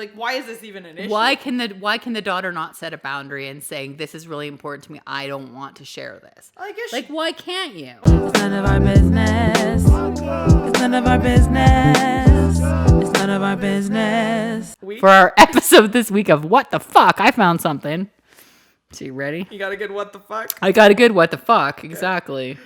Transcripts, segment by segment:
Like, why is this even an issue? Why can the daughter not set a boundary and saying, this is really important to me, I don't want to share this? I guess like, why can't you? It's none of our business. It's none of our business. It's none of our business. For our episode this week of What the Fuck, I found something. So you ready? You got a good what the fuck? I got a good what the fuck, exactly.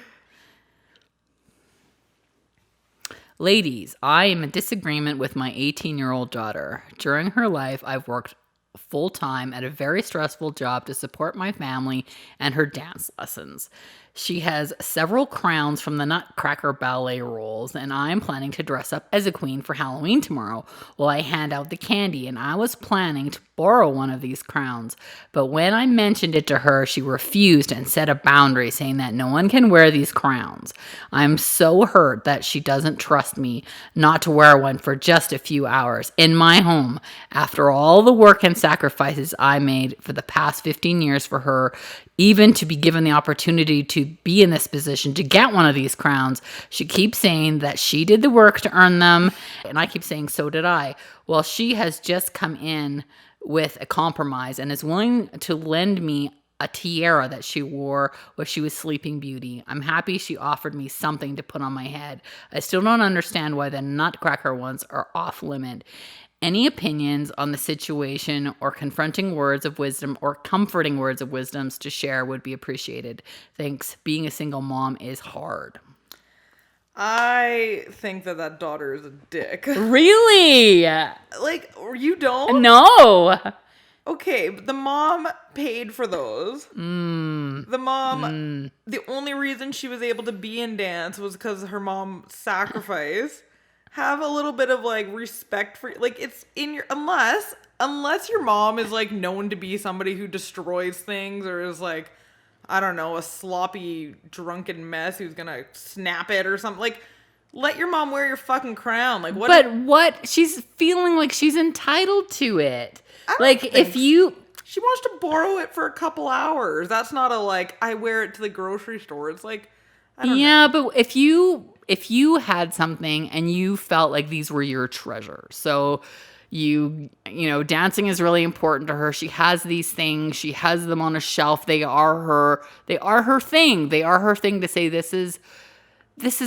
Ladies, I am in disagreement with my 18-year-old daughter. During her life, I've worked full-time at a very stressful job to support my family and her dance lessons. She has several crowns from the Nutcracker ballet roles, and I'm planning to dress up as a queen for Halloween tomorrow while I hand out the candy, and I was planning to borrow one of these crowns. But when I mentioned it to her, she refused and set a boundary, saying that no one can wear these crowns. I'm so hurt that she doesn't trust me not to wear one for just a few hours in my home after all the work and sacrifices I made for the past 15 years for her, even to be given the opportunity to be in this position to get one of these crowns. She keeps saying that she did the work to earn them, and I keep saying so did I. Well, she has just come in with a compromise and is willing to lend me a tiara that she wore when she was Sleeping Beauty. I'm happy she offered me something to put on my head. I still don't understand why the Nutcracker ones are off limit. Any opinions on the situation or confronting words of wisdom or comforting words of wisdom to share would be appreciated. Thanks. Being a single mom is hard. I think that daughter is a dick. Really? Like, you don't? No. Okay, but the mom paid for those. The mom, the only reason she was able to be in dance was because her mom sacrificed. Have a little bit of like respect for, like, it's in your, unless your mom is like known to be somebody who destroys things or is like, I don't know, a sloppy drunken mess who's gonna snap it or something. Like, let your mom wear your fucking crown. Like, what? But what? She's feeling like she's entitled to it. Like, if you... She wants to borrow it for a couple hours. That's not a, like, I wear it to the grocery store. It's like, I don't know. But if you had something and you felt like these were your treasures, so you know, dancing is really important to her. She has these things. She has them on a shelf. They are her thing. They are her thing to say, this is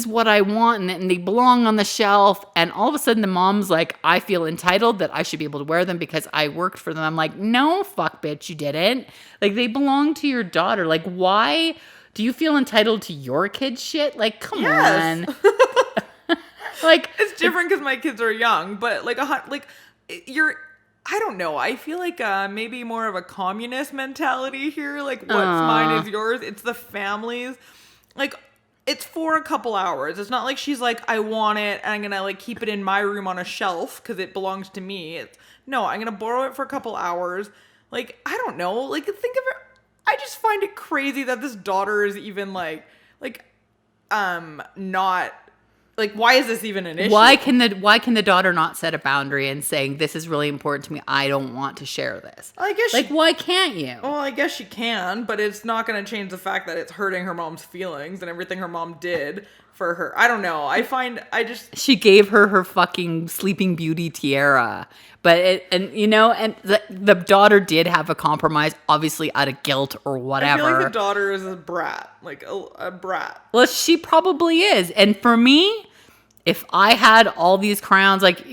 what I want, and they belong on the shelf. And all of a sudden the mom's like, I feel entitled that I should be able to wear them because I worked for them. I'm like, no, fuck bitch, you didn't. Like, they belong to your daughter. Like, why do you feel entitled to your kid's shit? Like, come on. Like, it's different because my kids are young, but like I don't know. I feel like maybe more of a communist mentality here. Like, what's mine is yours. It's the families. Like, it's for a couple hours. It's not like she's like, I want it and I'm going to like keep it in my room on a shelf because it belongs to me. No, I'm going to borrow it for a couple hours. Like, I don't know. Like, think of it. I just find it crazy that this daughter is even not, like, why is this even an issue? Why can the daughter not set a boundary and saying, this is really important to me, I don't want to share this? I guess like, why can't you? Well, I guess she can, but it's not going to change the fact that it's hurting her mom's feelings and everything her mom did for her. I don't know. She gave her fucking Sleeping Beauty tiara. But the daughter did have a compromise, obviously out of guilt or whatever. I feel like the daughter is a brat, like a brat. Well, she probably is. And for me, if I had all these crowns, like,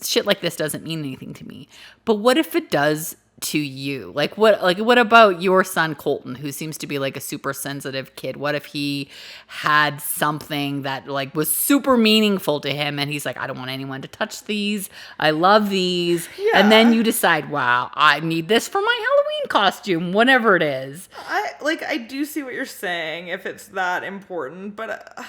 shit like this doesn't mean anything to me. But what if it does to you? Like, what about your son Colton, who seems to be like a super sensitive kid? What if he had something that like was super meaningful to him and he's like, I don't want anyone to touch these, I love these. Yeah. And then you decide, wow, I need this for my Halloween costume, whatever it is. I do see what you're saying if it's that important, but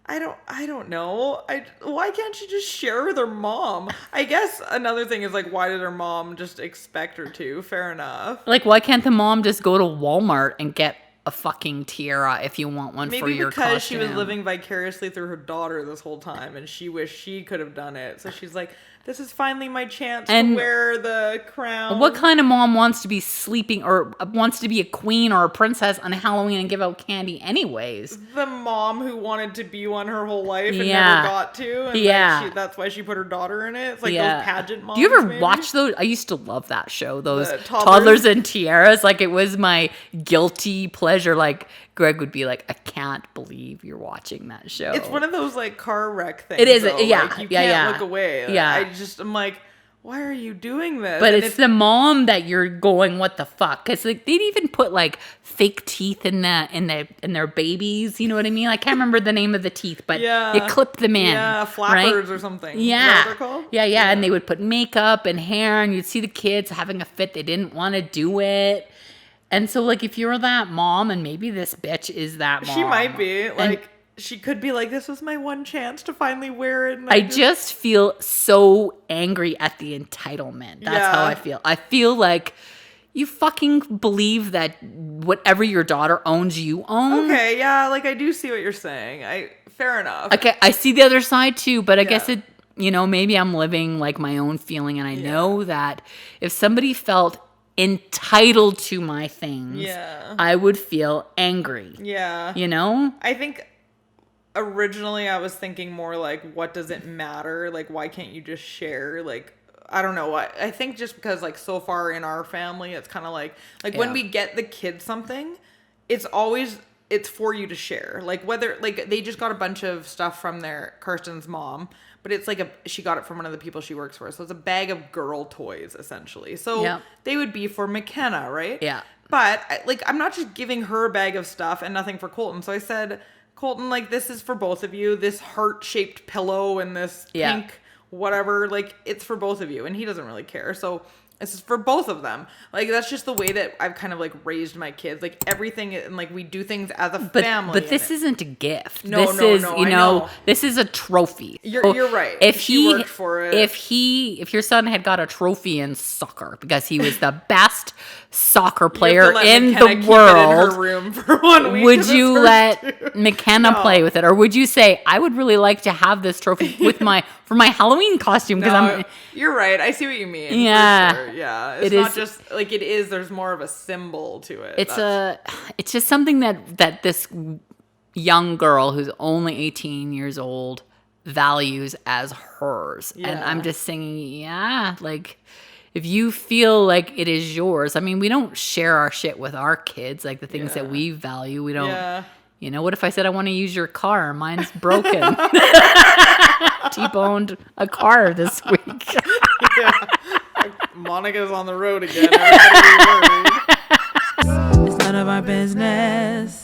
I don't know. Why can't she just share with her mom? I guess another thing is, like, why did her mom just expect her to? Fair enough. Like, why can't the mom just go to Walmart and get a fucking tiara if you want one for your costume? Maybe because she was living vicariously through her daughter this whole time and she wished she could have done it. So she's like, this is finally my chance And to wear the crown. What kind of mom wants to be sleeping or wants to be a queen or a princess on Halloween and give out candy anyways? The mom who wanted to be one her whole life and Yeah. never got to. And Yeah. that's why she put her daughter in it. It's like Yeah. those pageant moms. Do you ever maybe? watch those? I used to love that show. Those The toddlers and tiaras. Like, it was my guilty pleasure. Like, Greg would be like, I can't believe you're watching that show. It's one of those like car wreck things. It is, though. yeah, Like, you yeah, can't yeah. look away. Yeah. I'm like, why are you doing this? But And it's the mom that you're going, what the fuck? Because like, they'd even put like fake teeth in their babies. You know what I mean? I can't remember the name of the teeth, but Yeah. you clip them in. Yeah, flappers right? or something. Yeah. Is that what they're called? Yeah. And they would put makeup and hair, and you'd see the kids having a fit. They didn't want to do it. And so, like, if you're that mom, and maybe this bitch is that mom. She might be. Like, she could be like, this was my one chance to finally wear it. And I just feel so angry at the entitlement. That's how I feel. I feel like you fucking believe that whatever your daughter owns, you own. Okay, yeah, like, I do see what you're saying. Fair enough. Okay, I see the other side too, but I guess Yeah. it, maybe I'm living like my own feeling, and I know that if somebody felt entitled to my things, Yeah. I would feel angry. Yeah. I think originally I was thinking more like, what does it matter? Like, why can't you just share? Like, I don't know. I think just because, like, so far in our family, it's kind of like when Yeah. we get the kids something, it's for you to share. Like, whether, like, they just got a bunch of stuff from Kirsten's mom, but it's like she got it from one of the people she works for. So it's a bag of girl toys, essentially. So they would be for McKenna, right? Yeah. But, like, I'm not just giving her a bag of stuff and nothing for Colton. So I said, Colton, like, this is for both of you. This heart-shaped pillow and this pink whatever, like, it's for both of you. And he doesn't really care. So this is for both of them. Like, that's just the way that I've kind of, like, raised my kids. Like, everything, and, like, we do things as a family. But this isn't a gift. No, this no, is, no, you I know, know. this is a trophy. You're right. If She he worked for it. If your son had got a trophy in soccer because he was the best soccer You have to player let in McKenna the keep it world, in her room for 1 week. would 'cause you it's hers let too. McKenna No. play with it, or would you say, I would really like to have this trophy with for my Halloween costume because No, you're right. I see what you mean. Yeah. For sure. Yeah. It's It not is- just like it is. There's more of a symbol to it. it's just something that this young girl who's only 18 years old values as hers. And Yeah. I'm just saying, like, if you feel like it is yours, I mean, we don't share our shit with our kids, like the things that we value. We don't, Yeah. what if I said I want to use your car? Mine's broken. T-boned a car this week. Yeah. Monica's on the road again. Everybody be worried. It's none of our business.